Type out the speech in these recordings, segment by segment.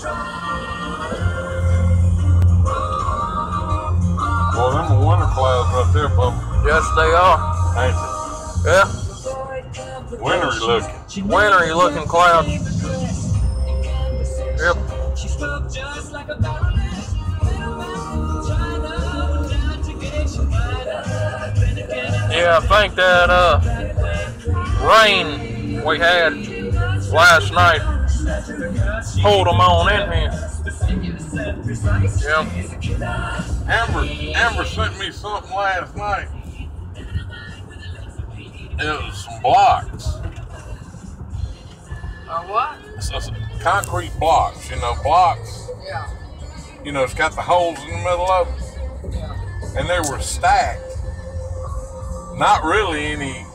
Well, them are winter clouds right there, Bubba. Yes, they are. Ain't Yeah. they? Wintry looking. Wintry looking clouds. Yep. Yeah, I think that rain we had last night pulled them on in here. Yeah. Amber sent me something last night. It was some blocks. What? Concrete blocks, blocks. Yeah. It's got the holes in the middle of them. Yeah. And they were stacked. Not really any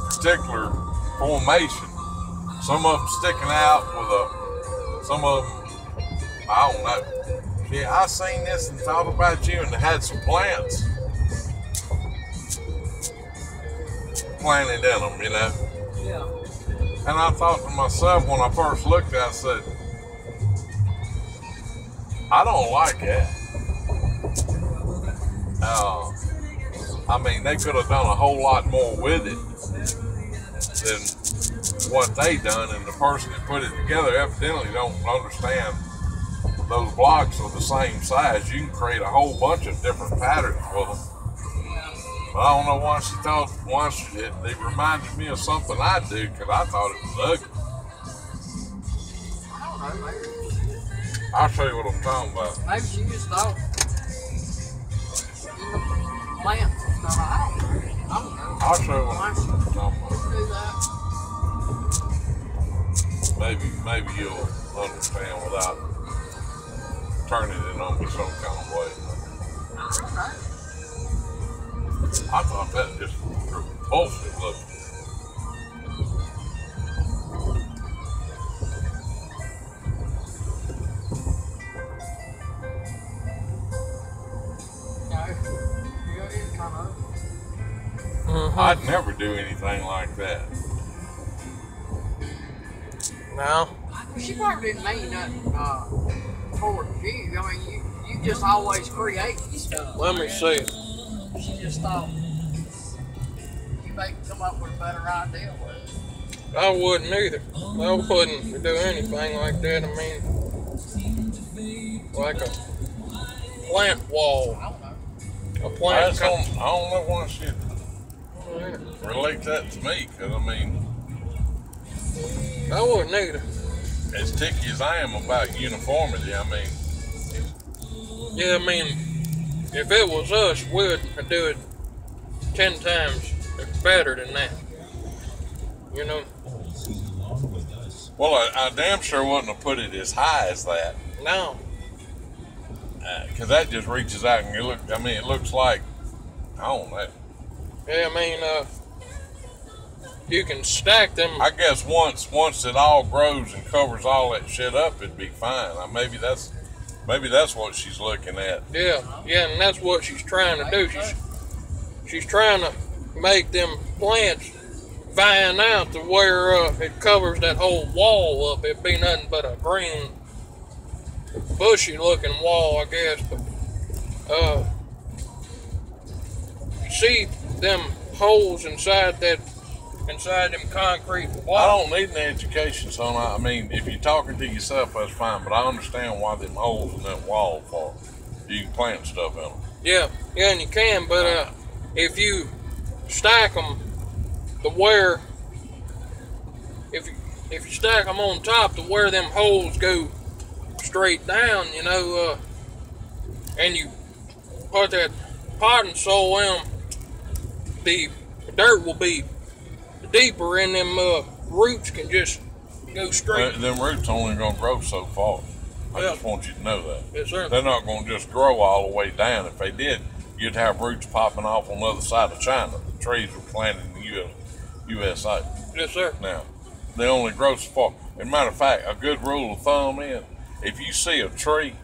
particular formation. Some of them sticking out with some of them, I don't know. Yeah, I seen this and thought about you, and it had some plants planted in them, Yeah. And I thought to myself when I first looked at it, I said, I don't like that. They could have done a whole lot more with it than what they done, and the person that put it together evidently don't understand those blocks are the same size. You can create a whole bunch of different patterns with them. But I don't know why it reminded me of something I do, because I thought it was ugly. I don't know, maybe. I'll show you what I'm talking about. Maybe she just thought plants and stuff. I don't know. I'll show you what I'm talking about. Maybe you'll understand without turning it on me some kind of way. I thought that just bullshit looking. I'd never do anything like that. No. She probably didn't mean nothing towards you. I mean, you just always create stuff. Let me see. She just thought you may come up with a better idea with it. I wouldn't either. I wouldn't do anything like that. I mean, like a plant wall. I don't know. A plant. I don't know why she relate that to me, because I wouldn't either. as ticky as I am about uniformity, Yeah, I mean, if it was us, we'd do it 10 times better than that. You know? well, I damn sure wouldn't have put it as high as that. No. Because that just reaches out and it looks like, I don't know. Yeah, I mean, you can stack them. I guess once it all grows and covers all that shit up, it'd be fine. Maybe that's what she's looking at. Yeah, and that's what she's trying to do. She's trying to make them plants vine out to where it covers that whole wall up. It'd be nothing but a green, bushy looking wall, I guess. But you see them holes inside them concrete walls. I don't need an education, son. I mean, if you're talking to yourself, that's fine. But I understand why them holes in that wall for. You can plant stuff in them. Yeah, and you can. But if you stack them to where, if you stack them on top to where them holes go straight down, and you put that potting soil in, the dirt will be deeper, and them roots can just go straight. Them roots only gonna grow so far. I just want you to know that. Yes, sir. They're not gonna just grow all the way down. If they did, you'd have roots popping off on the other side of China. The trees were planted in the USA. Yes, sir. Now, they only grow so far. As a matter of fact, a good rule of thumb is, if you see a tree,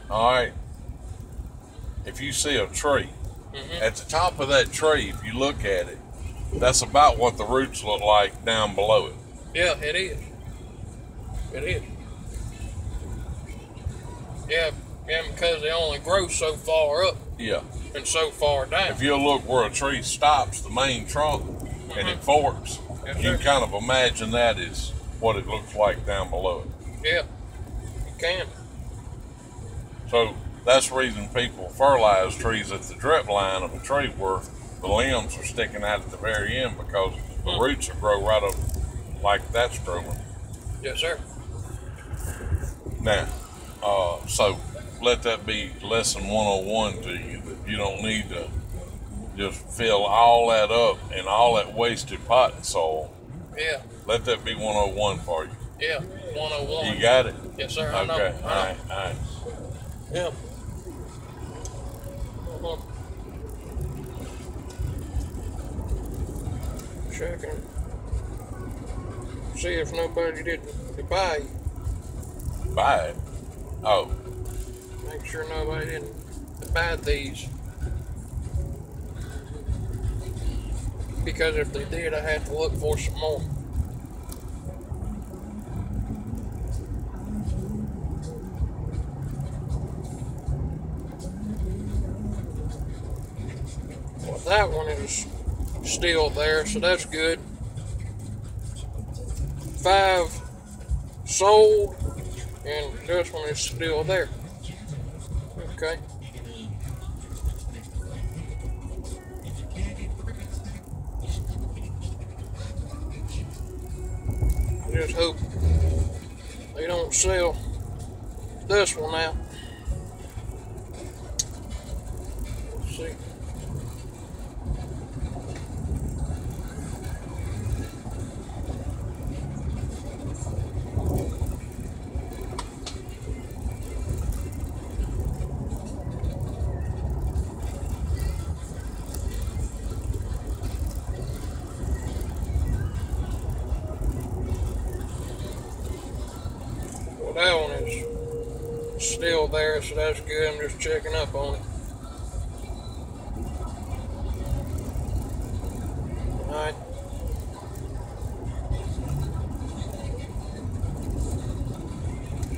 all right, if you see a tree, at the top of that tree, if you look at it, that's about what the roots look like down below it. Yeah, it is. It is. Yeah, because they only grow so far up Yeah. and so far down. If you look where a tree stops, the main trunk, and it forks, Yes, you sir. can kind of imagine that is what it looks like down below it. Yeah, you can. So that's the reason people fertilize trees at the drip line of a tree where the limbs are sticking out at the very end, because the roots will grow right up like that's growing. Yes, sir. Now, so let that be lesson 101 to you, that you don't need to just fill all that up and all that wasted potting soil. Yeah, Let that be 101 for you. yeah, 101. You got it? Yes, sir. I know. Okay, I know. all right. Yeah. Uh-huh. Checking. See if nobody didn't buy you. Buy it. Oh, Make sure nobody didn't buy these. Because if they did, I had to look for some more. Well, that one is still there, so that's good. 5 sold, and this one is still there. Okay. I just hope they don't sell this one out. Let's see. Well, that one is still there, so that's good. I'm just checking up on it. Alright.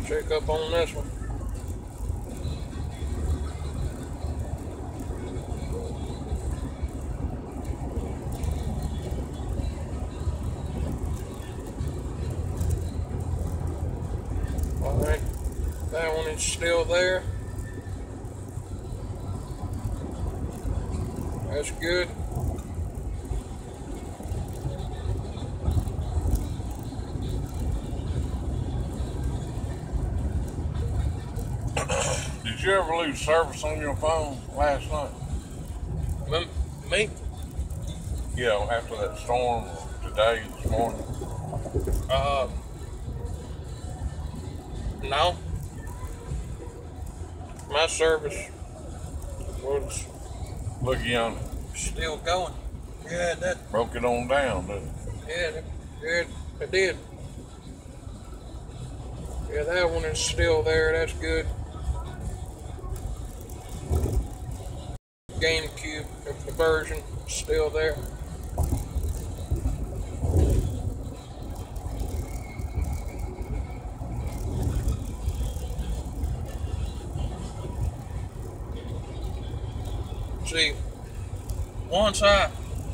Check up on this one. Alright. That one is still there. That's good. did you ever lose service on your phone last night? Me? Yeah, after that storm, or today, this morning? No. My service was Look yonder. still going. Yeah, that. Broke it on down, didn't it? Yeah, it did. Yeah, that one is still there. That's good. GameCube version still there. See, once I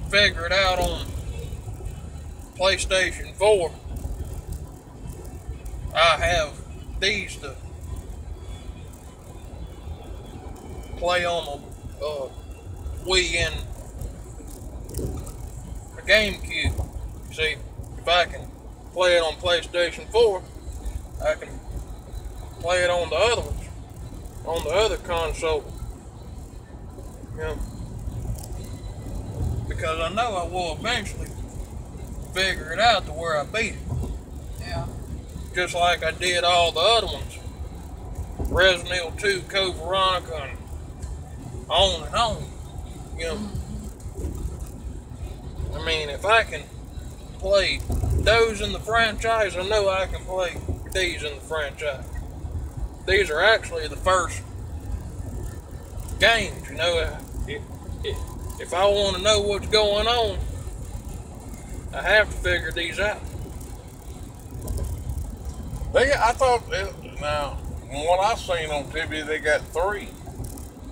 figure it out on PlayStation 4, I have these to play on the Wii and the GameCube. See, if I can play it on PlayStation 4, I can play it on the other ones, on the other console. Yeah. Because I know I will eventually figure it out to where I beat it. Yeah. Just like I did all the other ones. Resident Evil 2, Code Veronica, and on and on. You know. I mean, if I can play those in the franchise, I know I can play these in the franchise. These are actually the first games, you know. If I want to know what's going on, I have to figure these out. I thought, now, from what I seen on TV, they got 3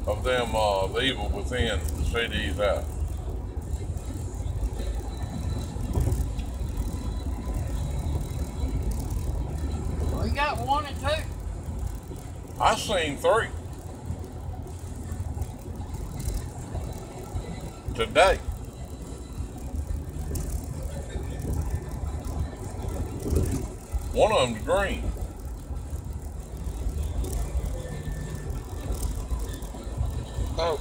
of them, the Evil Within CDs out. We got 1 and 2. I seen 3 today. One of them's green. Oh.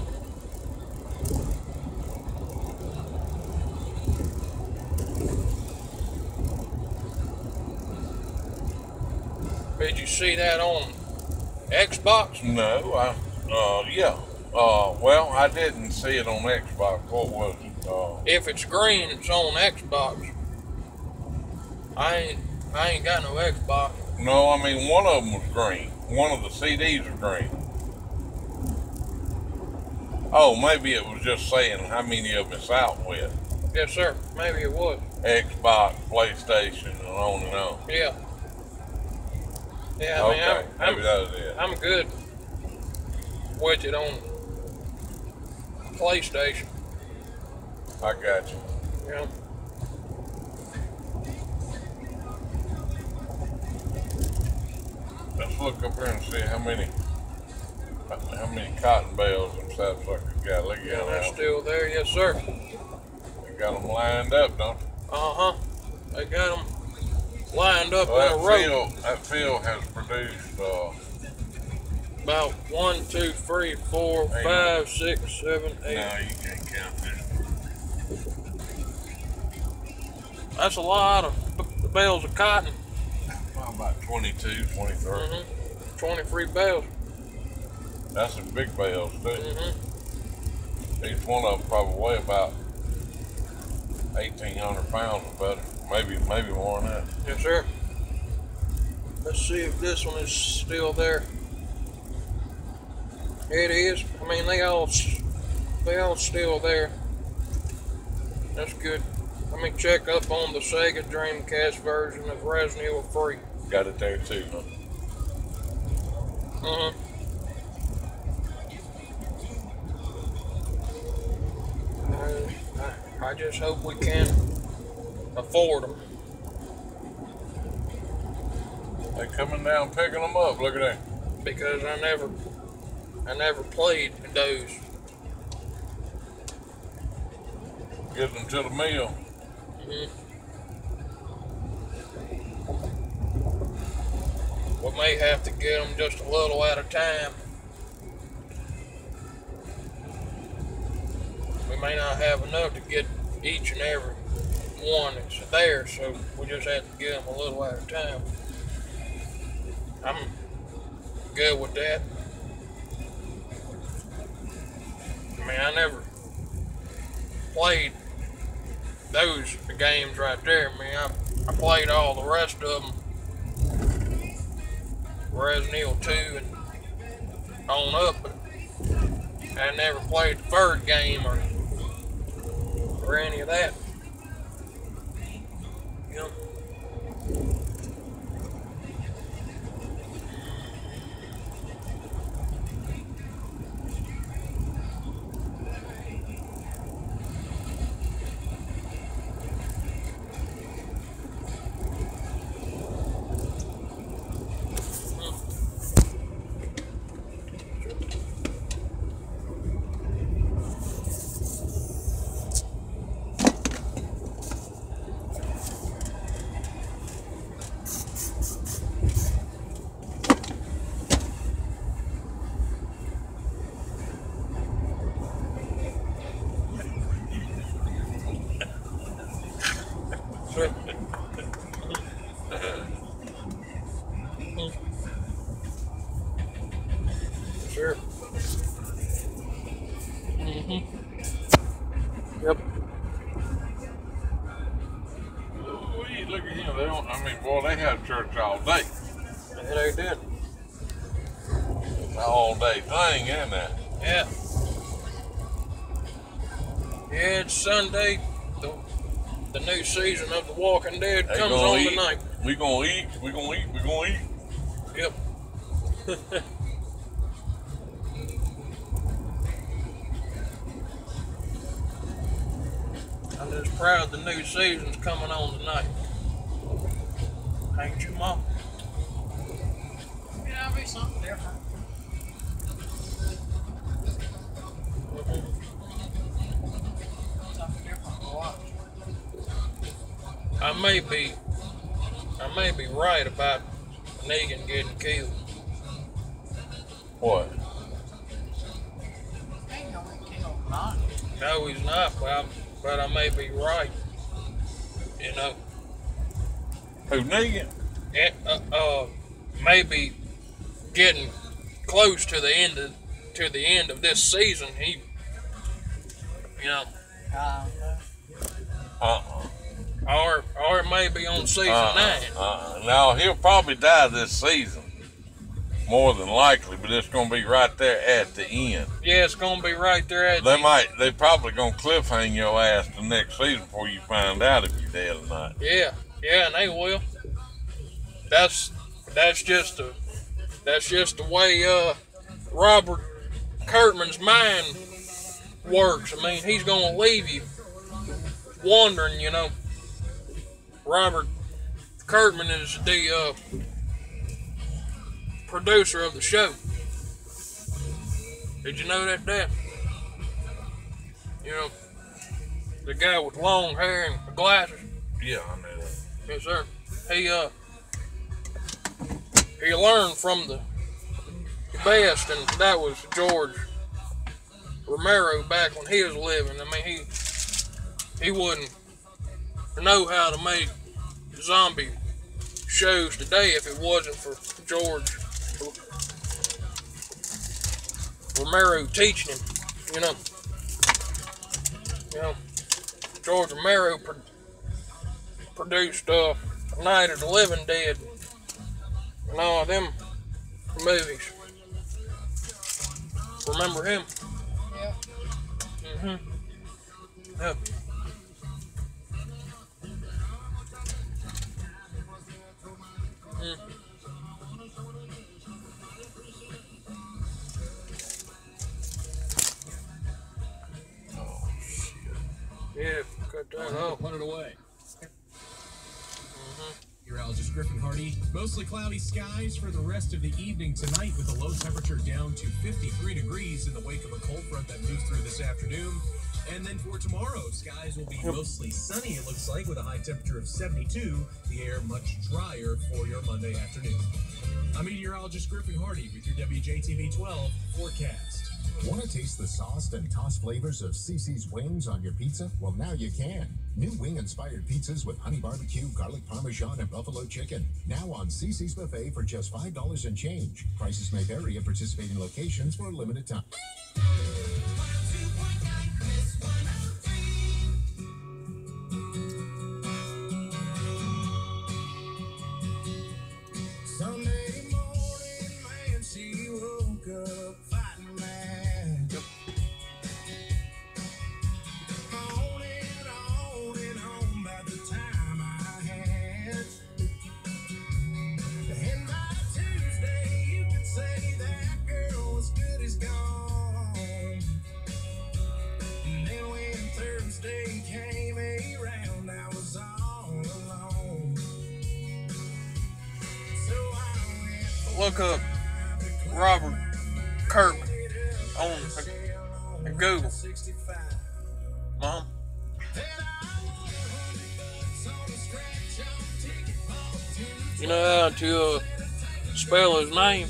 Did you see that on Xbox? No, yeah. Well, I didn't see it on Xbox. What was it? If it's green, it's on Xbox. I ain't got no Xbox. No, I mean, one of them was green. One of the CDs was green. Oh, maybe it was just saying how many of it's out with. Yes, sir. Maybe it was. Xbox, PlayStation, and on and on. Yeah. Yeah, I mean, Okay, maybe that was it. I'm good with it on PlayStation. I got you. Yeah. Let's look up here and see how many cotton bales them sapsuckers got. Look Yeah, at they're that. still there. Yes, sir. They got them lined up, don't they? Uh-huh. They got them lined up Well, in a row. that field has produced About 1, 2, 3, 4, 5, 6, 7, 8. no, you can't count this. That's a lot of bales of cotton. Well, about 22, 23. 23 bales. That's some big bales too. Mm-hmm. Each one of them probably weigh about 1,800 pounds or better. Maybe more than that. Yes, sir. Let's see if this one is still there. It is. I mean, they all still there. That's good. Let me check up on the Sega Dreamcast version of Resident Evil 3. Got it there too, huh? Mm-hmm. I just hope we can afford them. They coming down picking them up. Look at that. Because I never played those. Get them to the mill. Mm-hmm. We may have to get them just a little at a time. We may not have enough to get each and every one that's there, so we just have to get them a little at a time. I'm good with that. I mean, I never played those games right there. I mean, I played all the rest of them. Resident Evil 2 and on up, but I never played the third game or any of that. You know? Sure. Yep. Ooh, look at him. They don't. I mean, boy, they had church all day. Yeah, they did. It's an all-day thing, isn't it? Yeah. Yeah, it's Sunday. The new season of The Walking Dead They comes gonna on eat. tonight. We gonna eat. We gonna eat. We gonna eat. Yep. I'm just proud the new season's coming on tonight. Ain't you, Mom? Yeah, it'll be something different. Something different to watch. I may be right about Negan getting killed. What? Ain't gonna be killed tonight. No, he's not, but I may be right. You know, Who, Negan? maybe getting close to the end of this season. He, you know, or it may be on season 9. No, he'll probably die this season. More than likely, but it's going to be right there at the end. Yeah, it's gonna be right there at the They probably going to cliffhang your ass the next season before you find out if you're dead or not. Yeah, and they will. That's just the way Robert Kirkman's mind works. I mean, he's gonna leave you wondering. You know, Robert Kirkman is the producer of the show. Did you know that, Dad? You know, the guy with long hair and glasses. Yeah, I know that. Yes, sir. He learned from the best, and that was George Romero back when he was living. I mean, he wouldn't know how to make zombie shows today if it wasn't for George Romero teaching him. You know, George Romero produced Night of the Living Dead and all them movies. Remember him? Yeah. Yep. Yeah, cut that off. Put it away. Meteorologist Griffin Hardy. Mostly cloudy skies for the rest of the evening tonight with a low temperature down to 53 degrees in the wake of a cold front that moves through this afternoon. And then for tomorrow, skies will be mostly sunny, it looks like, with a high temperature of 72. The air much drier for your Monday afternoon. I'm meteorologist Griffin Hardy with your WJTV 12 forecast. Want to taste the sauced and tossed flavors of CiCi's wings on your pizza? Well, now you can. New wing-inspired pizzas with honey barbecue, garlic parmesan, and buffalo chicken. Now on CiCi's buffet for just $5 and change. Prices may vary at participating locations for a limited time. Sunday morning, man, she woke up fighting mad. On and on by the time I had. And by Tuesday, you could say that girl was good as gone. And then when Thursday came around, I was all alone. So I went Look up Robert Kirkman on Google. Mom. You know how to spell his name?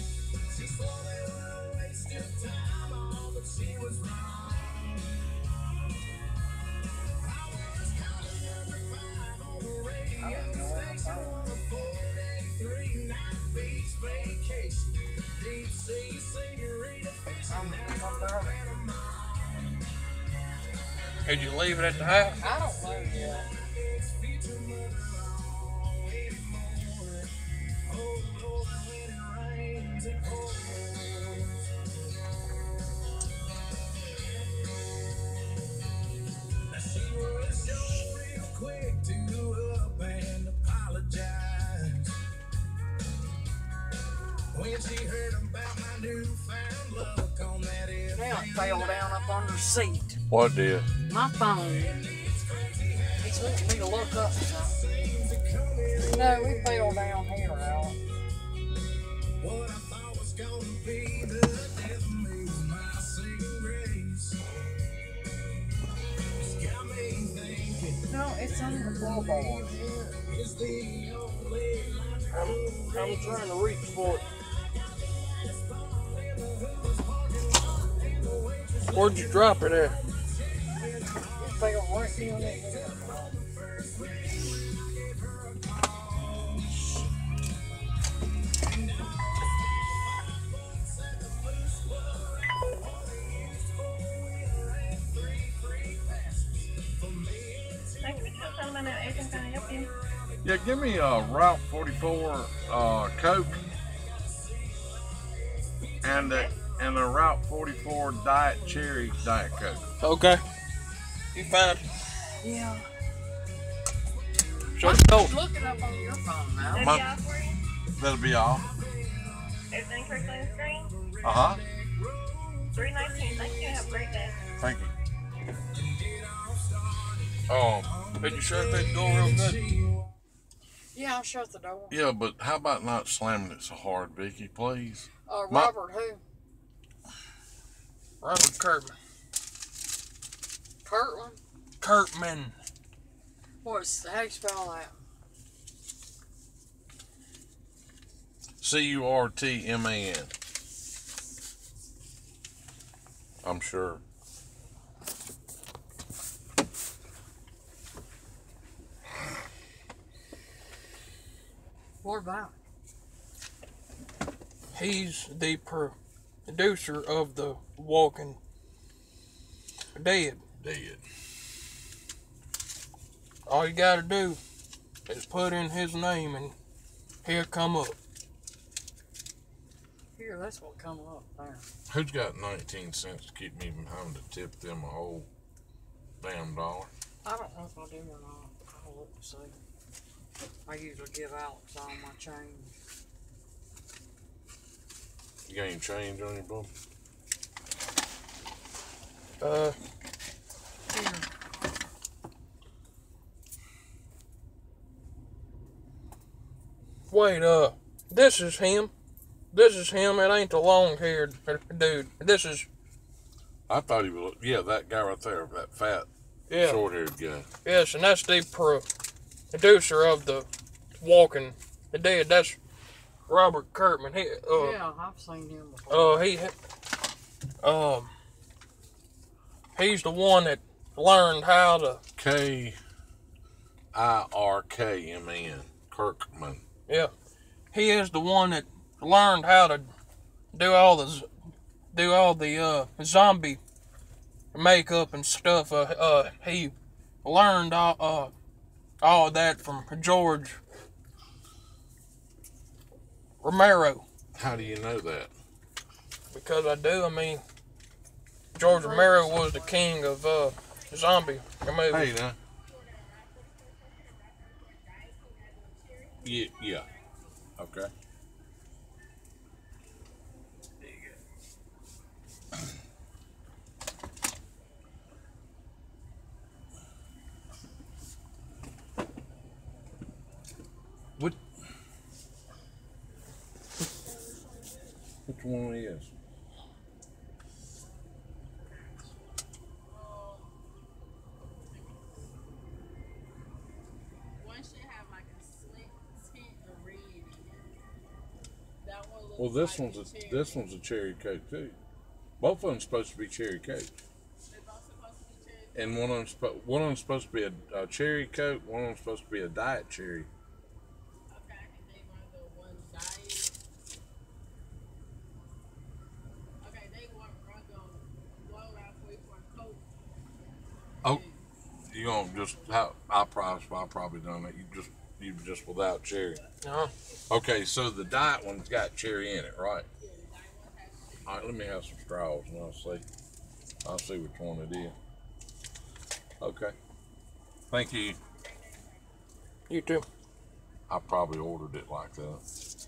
Did you leave it at the house? I don't know yet. She was sure real quick to up and apologize. When she heard about my newfound look on that Now it fell down up under the seat. What did? My phone. It's wanting me to look up something. No, it fell down here, Al. what I thought was gonna be the death of me was my saving grace. It's got me thinking No, it's under the floorboard. it's the only I'm trying to reach for it. Where'd you drop it at? It fell right down there. Yeah, give me a Route 44 Coke and a Route 44 Diet Cherry Diet Coke. Okay. You found it. Yeah. So Look it up on your phone now. My- That'll be all. Everything correctly on the screen? Uh-huh. 319. Thank you. Have a great day. Thank you. did you shut that door real good? Yeah, I'll shut the door. Yeah, but how about not slamming it so hard, Vicky, please? Robert who? Robert Kurtman. Kirtland? Kurtman. How you spell that? Curtman. I'm sure. What about? He's the producer of The Walking Dead. Dead. All you gotta do is put in his name and he'll come up. Here, that's what come up there. Who's got 19 cents to keep me from having to tip them a whole damn dollar? I don't know if I do or not. I'll look and see. I usually give Alex all my change. You got any change on your book? Here. Wait, this is him. This is him. It ain't the long-haired dude. This is, I thought he was, yeah, that guy right there, that fat, yeah. short-haired guy. Yes, and that's the producer of The Walking Dead. That's Robert Kurtman. Yeah, I've seen him before. He's the one that learned how to, Kirkman. Kirkman. yeah. He is the one that learned how to do all the zombie makeup and stuff. He learned all of that from George Romero. How do you know that? Because I do. I mean, George Romero was the king of zombie movies. Hey, now. Yeah. Okay. What? Which one is? One should have like a slick tint of red in it. That one looks Well, this like one's a cherry coke too. Both of them supposed to be cherry coke, They're both supposed to be cherry. and one of them's supposed to be a cherry coke. One of them's supposed to be a diet cherry. Okay, I can name one of the ones diet. Okay, they want run go around for you for a Coke. Oh, you gonna just I probably done it. You just without cherry. Uh-huh. Okay, so the diet one's got cherry in it, right? All right, let me have some straws and I'll see which one it is. Okay. Thank you. You too. I probably ordered it like that.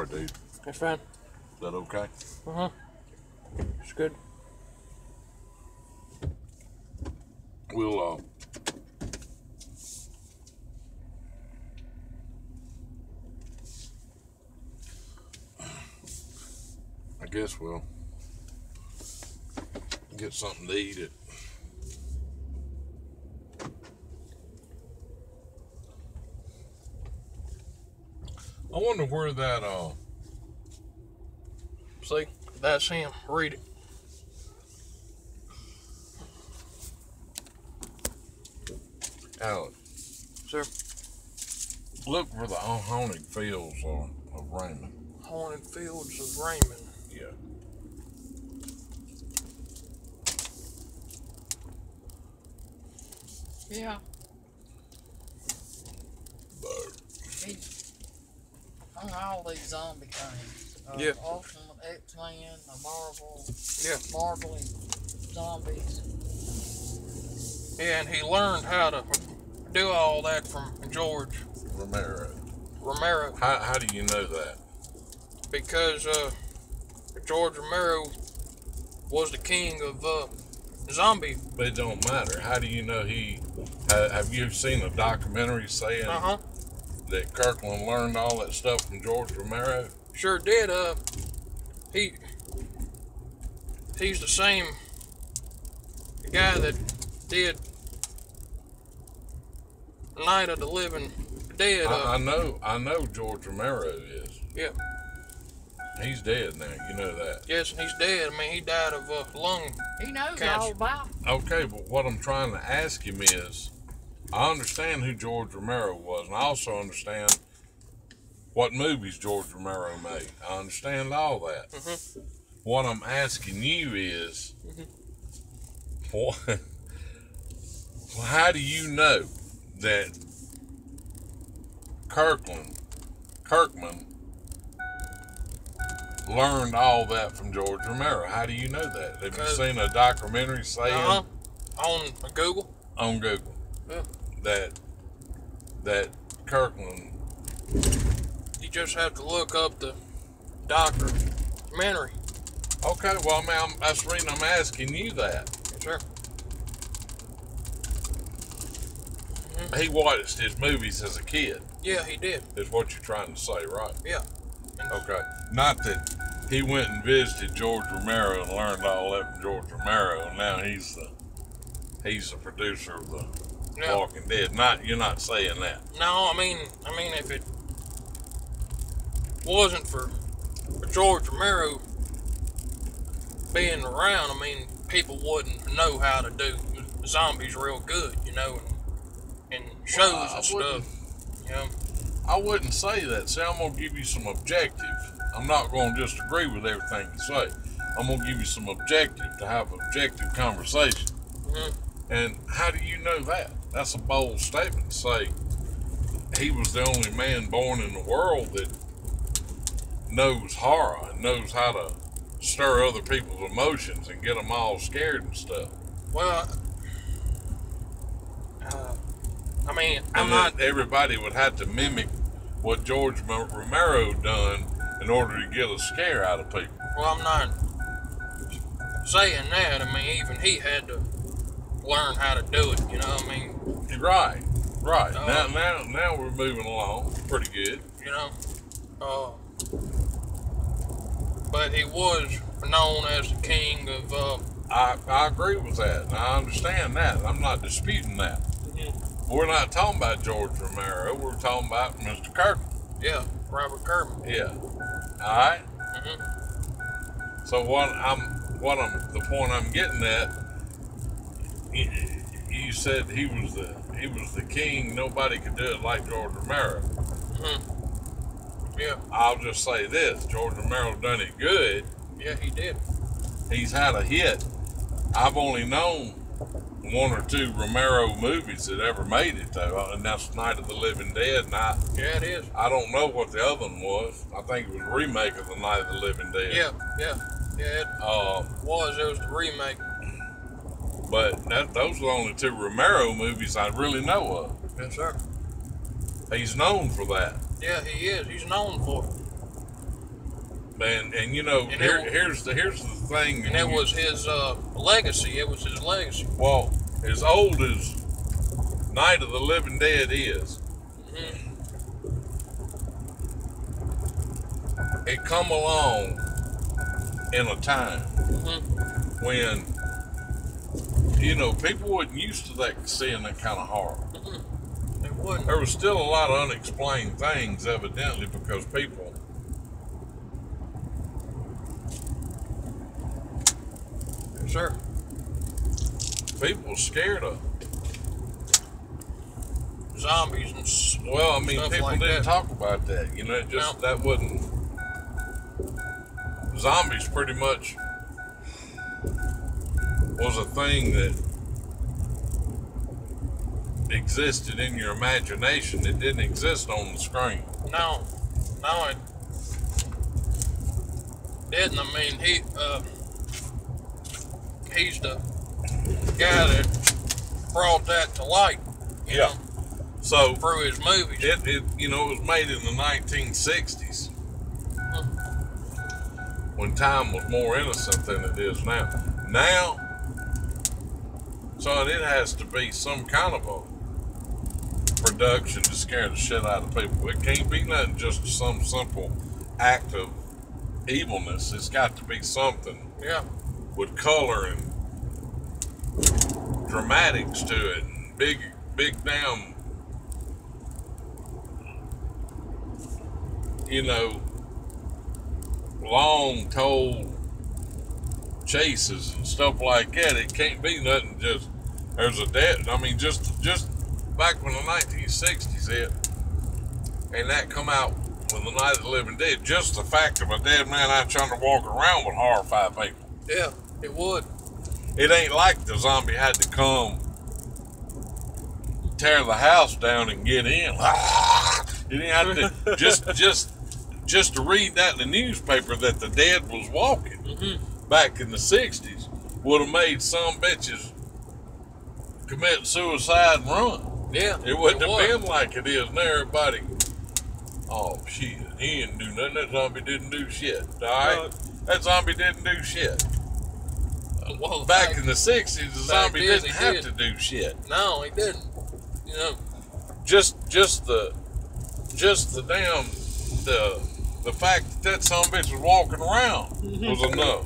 Sorry, dude. That's fine. Is that okay? It's good. We'll, I guess we'll get something to eat it. I wonder where that, See, that's him. Read it. Alex, Sir. look for the haunted fields of Raymond. Haunted Fields of Raymond. Yeah. Yeah. He hung all these zombie things. Yeah. Ultimate X-Men, the Marvel. Yeah. Marvel and zombies. Yeah, and he learned how to do all that from George Romero. Romero How do you know that? because George Romero was the king of zombie. But it don't matter. How do you know he? Have you seen a documentary saying that Kirkland learned all that stuff from George Romero? Sure did. He's the same guy that did Night of the Living Dead. I know George Romero is. Yeah. He's dead now. You know that. Yes, and he's dead. I mean, he died of lung. He knows Cancer. all about it. Okay, but what I'm trying to ask him is, I understand who George Romero was, and I also understand what movies George Romero made. I understand all that. Mm-hmm. What I'm asking you is, what, how do you know that Kirkman learned all that from George Romero? How do you know that? Have you seen a documentary saying on Google? on Google Yeah. that Kirkland? You just have to look up the documentary. Okay, well, I mean, that's the reason I'm asking you that. Yes, sir. He watched his movies as a kid, Yeah, he did. is what you're trying to say, right? Yeah. Okay. Not that he went and visited George Romero and learned all that from George Romero, and now he's the producer of the Yeah. Walking Dead. You're not saying that. No, I mean, if it wasn't for George Romero being around, I mean, people wouldn't know how to do zombies real good, you know, and shows Well, and stuff. You know. I wouldn't say that. See, I'm going to give you some objective. I'm not going to just agree with everything you say. I'm going to give you some objective to have objective conversation. Mm-hmm. And how do you know that? That's a bold statement to say he was the only man born in the world that knows horror and knows how to stir other people's emotions and get them all scared and stuff. Well, I mean, I'm And not. that everybody would have to mimic what George Romero done in order to get a scare out of people. Well, I'm not saying that. I mean, even he had to learn how to do it. You know what I mean? Right. Now we're moving along pretty good. You know. But he was known as the king of. I agree with that, and I understand that. I'm not disputing that. We're not talking about George Romero. We're talking about Mr. Kirkman. Yeah, Robert Kirkman. Yeah. All right. Mm-hmm. So the point I'm getting at. You said he was the king. Nobody could do it like George Romero. Mm-hmm. Yeah. I'll just say this: George Romero done it good. Yeah, he did. He's had a hit. I've only known one or two Romero movies that ever made it though, and that's Night of the Living Dead. And Yeah, it is. I don't know what the other one was. I think it was a remake of the Night of the Living Dead. Yeah. It was the remake. But those are the only two Romero movies I really know of. Yes, sir. He's known for that. Yeah, he is. He's known for it. And you know, And here's the thing. And it was his legacy. It was his legacy. Well, as old as Night of the Living Dead is, it come along in a time when, you know, people wasn't used to that, seeing that kind of horror. It wouldn't. There was still a lot of unexplained things, evidently, because people Sure. people were scared of. Zombies and Well, I mean, stuff people like didn't that. talk about that. You know, it just No. that wasn't. Zombies pretty much was a thing that existed in your imagination. It didn't exist on the screen. No, it didn't. I mean, he's the guy that brought that to light. You know, So through his movies. it you know, it was made in the 1960s when time was more innocent than it is now. Now, son, it has to be some kind of a production to scare the shit out of people. It can't be nothing just some simple act of evilness. It's got to be something Yeah. with color and dramatics to it, and big damn, you know, long told chases and stuff like that. It can't be nothing just there's a dead. I mean, just back when the 1960s hit, and that come out when the Night of the Living Dead, just the fact of a dead man out trying to walk around would horrify people. Yeah, it would. It ain't like the zombie had to come tear the house down and get in. You didn't have to just to read that in the newspaper that the dead was walking back in the 60s would have made some bitches commit suicide and run. Yeah. It wouldn't have would. been like it is now. Everybody, oh shit, he didn't do nothing. That zombie didn't do shit. All right, that zombie didn't do shit. Well, Back in the 60s, the zombie is, didn't he have did. to do shit. No, he didn't. You know. Just the damn the fact that some bitch was walking around was enough.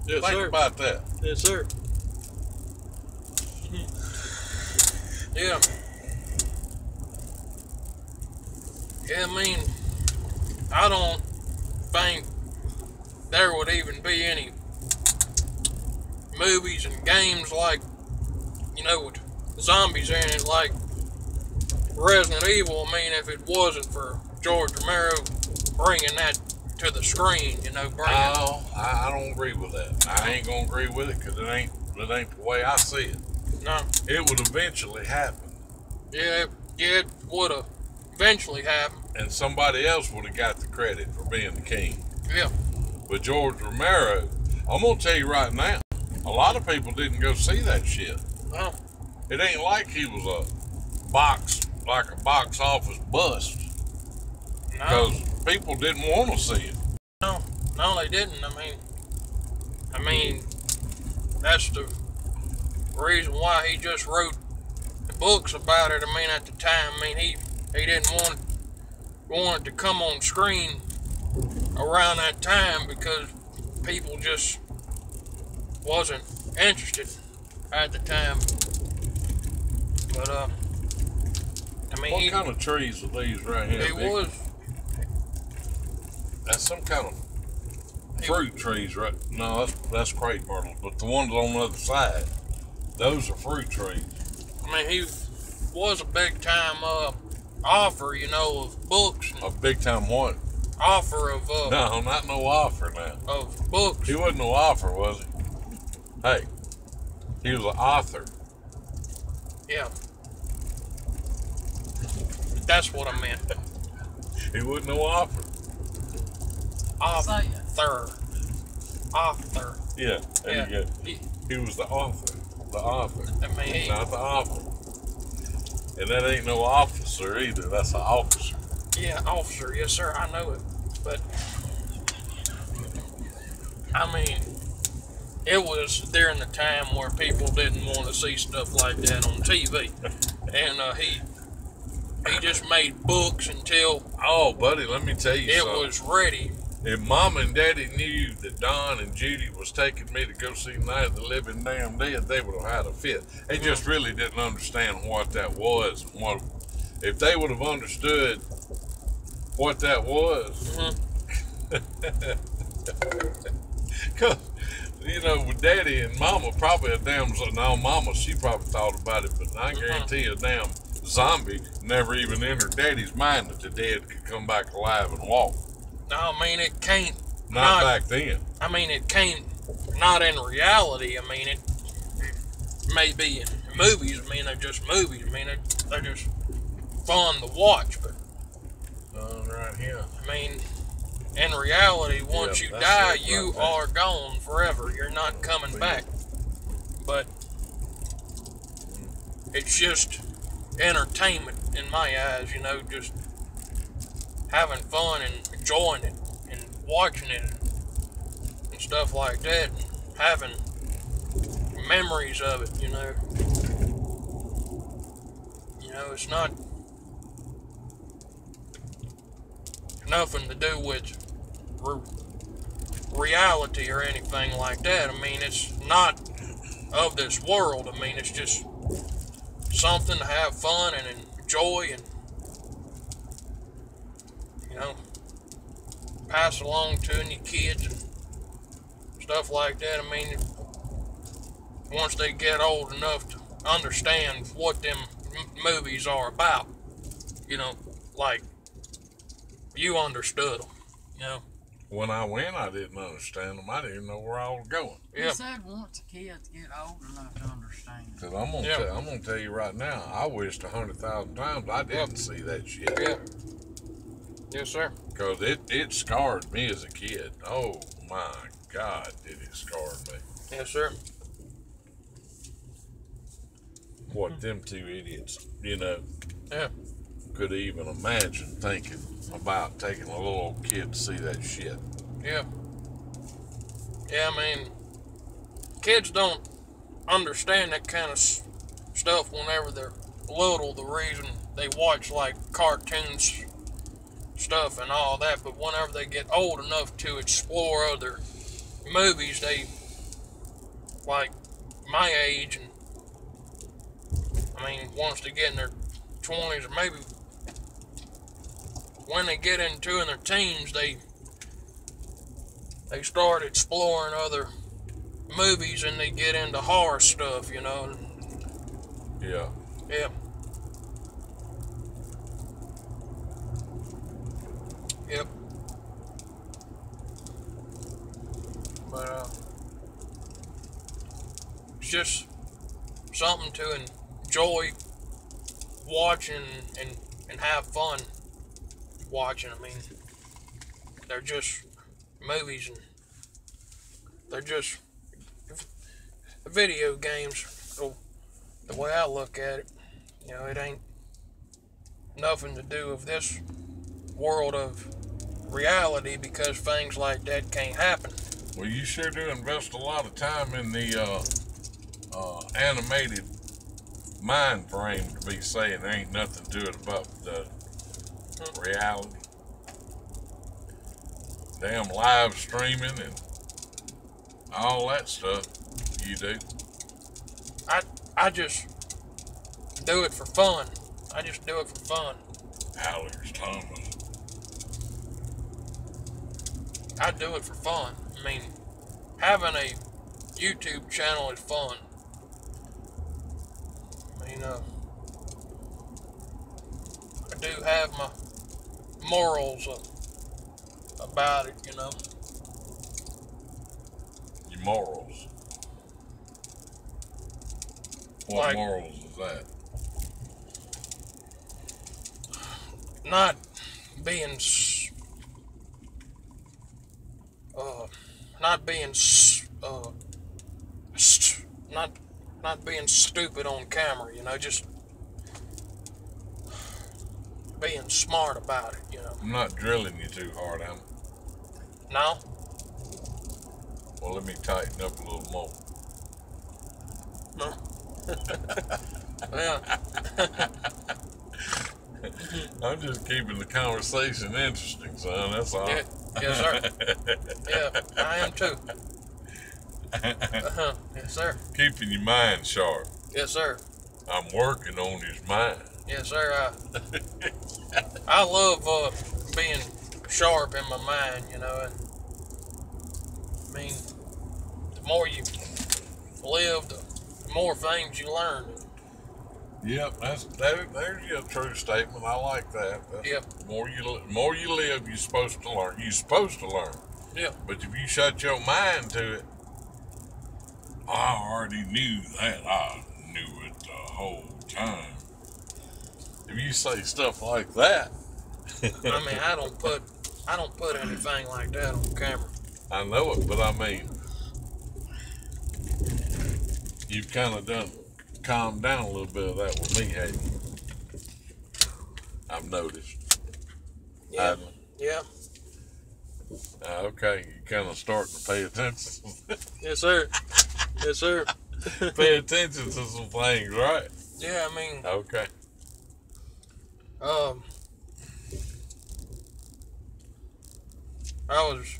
Yes, Think sir. about that. Yes, sir. Yeah. Yeah, I mean, I don't think there would even be any movies and games like, you know, with zombies in it, like Resident Evil. I mean, if it wasn't for George Romero bringing that to the screen, you know, No, I don't agree with that. I ain't gonna agree with it because it ain't the way I see it. No. It would eventually happen, Yeah, it would have eventually happened. and somebody else would have got the credit for being the king. Yeah. But George Romero, I'm gonna tell you right now, a lot of people didn't go see that shit. No. It ain't like he was a box office bust, No. because people didn't want to see it. No, they didn't. I mean, that's the reason why he just wrote the books about it. I mean, at the time, he didn't want it to come on screen around that time because people just wasn't interested at the time. But What kind of trees are these right here? it Vic? was. That's some kind of fruit trees, right? No, that's crepe myrtle. But the ones on the other side, those are fruit trees. I mean, he was a big time author, you know, of books. A big time what? Author of No, not no offer now. of books. He wasn't no offer, was he? Hey, he was an author. Yeah. That's what I meant. He wasn't no offer. Author. Author. Yeah, there Yeah. you go. He was the author. The author. I mean, Not the author. And that ain't no officer either. That's an officer. yeah, officer. Yes, sir. I know it. But I mean, it was during the time where people didn't want to see stuff like that on TV, and he just made books until Oh, buddy, let me tell you it something. was ready. If Mom and Daddy knew that Don and Judy was taking me to go see Night of the Living Damn Dead, they would have had a fit. They just really didn't understand what that was. What if they would have understood what that was? Because, you know, with Daddy and Mama, probably a damn, no, Mama, she probably thought about it, but I guarantee a damn zombie never even entered Daddy's mind that the dead could come back alive and walk. No, I mean, it can't. Not back then. I mean, it can't. Not in reality. I mean, it may be in movies. I mean, they're just movies. I mean, they're just fun to watch. But Right here. I mean, in reality, once Yeah, you that's die, it you right there. are gone forever. You're not coming back. But it's just entertainment in my eyes, you know, just having fun and enjoying it and watching it and stuff like that and having memories of it, you know. You know, it's not nothing to do with reality or anything like that. I mean, it's not of this world. I mean, it's just something to have fun and enjoy and, you know, pass along to your kids and stuff like that. I mean, once they get old enough to understand what them movies are about, you know, like you understood them, you know. When I went, I didn't understand them. I didn't even know where I was going. He Yeah. said once kids get old enough to understand. Cause I'm gonna tell you right now, I wished 100,000 times I didn't see that shit. Yeah. Yes, sir. Cause it scarred me as a kid. Oh my God, did it scar me? Yes, sir. What them two idiots, you know, Yeah. could even imagine thinking about taking a little old kid to see that shit. Yeah. Yeah, I mean, kids don't understand that kind of stuff whenever they're little. The reason they watch like cartoons stuff and all that, but whenever they get old enough to explore other movies, they, like my age, and I mean, once they get in their 20s or maybe when they get into in their teens, they start exploring other movies and they get into horror stuff, you know. Yeah. Yeah. Yep. But it's just something to enjoy watching and have fun watching. I mean, they're just movies and they're just video games. So the way I look at it, you know, it ain't nothing to do with this world of reality because things like that can't happen. Well, you sure do invest a lot of time in the animated mind frame to be saying there ain't nothing to it about the reality. Damn live streaming and all that stuff you do. I just do it for fun. I just do it for fun. Alex Thomas. I do it for fun. I mean, having a YouTube channel is fun. I mean, I do have my morals about it, you know. Your morals. What Like- morals is that? Not being not being stupid on camera, you know, just being smart about it, you know. I'm not drilling you too hard, am I? No? Well, let me tighten up a little more. No. Yeah. I'm just keeping the conversation interesting, son. That's all. Yeah. Yes, sir. Yeah, I am too. Yes, sir. Keeping your mind sharp. Yes, sir. I'm working on his mind. Yes, sir. I love being sharp in my mind, you know. And I mean, the more you live, the more things you learn. Yep, there's your true statement. I like that. Yep. The more you live, you're supposed to learn. You're supposed to learn. Yep. But if you shut your mind to it, I already knew that. I knew it the whole time. If you say stuff like that, I mean, I don't put anything like that on camera. I know it, but I mean, you've kind of calmed down a little bit of that with me, haven't you? I've noticed. Yeah. Yeah. Okay, you're kind of starting to pay attention. Yes, sir. Yes, sir. Pay attention to some things, right? Yeah, I mean, Okay. I was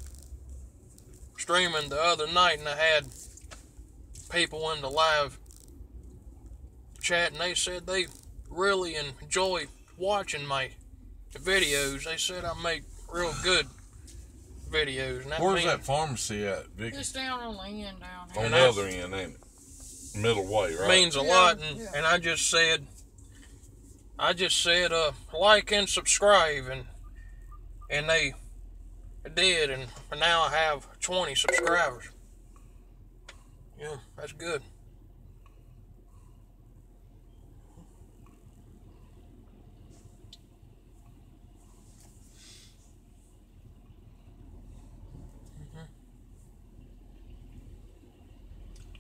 streaming the other night and I had people in the live chat and they said they really enjoy watching my videos. They said I make real good videos. And Where's that pharmacy at, Vicky? It's down on the end down On here. the other end, ain't it? Middle way, right? Means a Yeah, lot, yeah. and I just said like and subscribe, and they did, and now I have 20 subscribers. Yeah, that's good.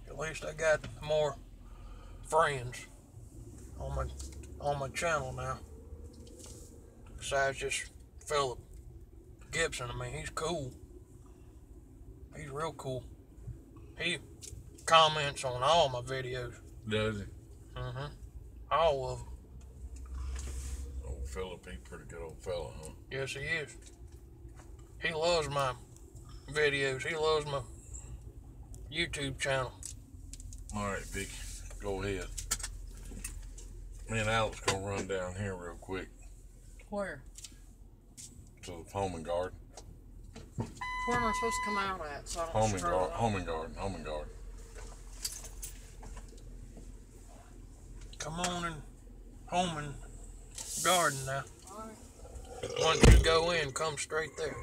At least I got more friends on my channel now. Besides just Philip Gibson. I mean, he's cool. He's real cool. He comments on all my videos. Does he? All of them. Old Philip, he's a pretty good old fella, huh? Yes, he is. He loves my videos. He loves my YouTube channel. All right, Vicky, go ahead. Me and Alex gonna run down here real quick Where? to the home and garden. Where am I supposed to come out at? So I don't Home and screw it garden. up? Home and garden. Home and garden. Come on and home and garden now. Alright. Once you go in, come straight there.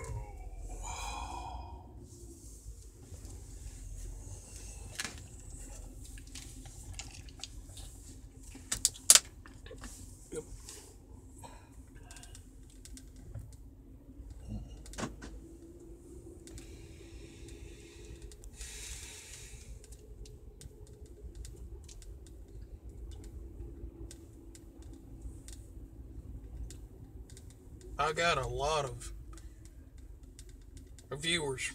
I got a lot of viewers.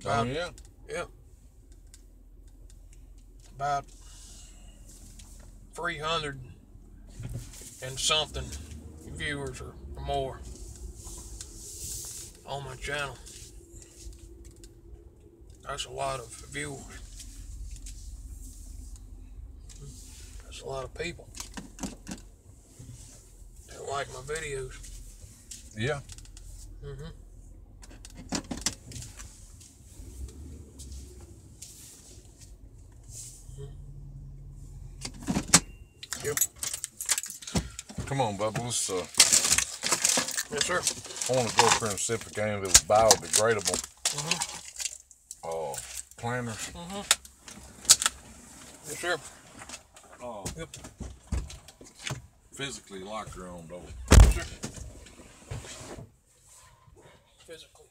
Oh, yeah? Yeah. About 300 and something viewers or more on my channel. That's a lot of viewers. That's a lot of people that like my videos. Yeah. Yep. Come on, Bubba. Let's, Yes, sir. I want to go up here and sip a game of those biodegradable planters. Yes, sir. Oh. Yep. Physically lock your own door. Yes, sir. Physically.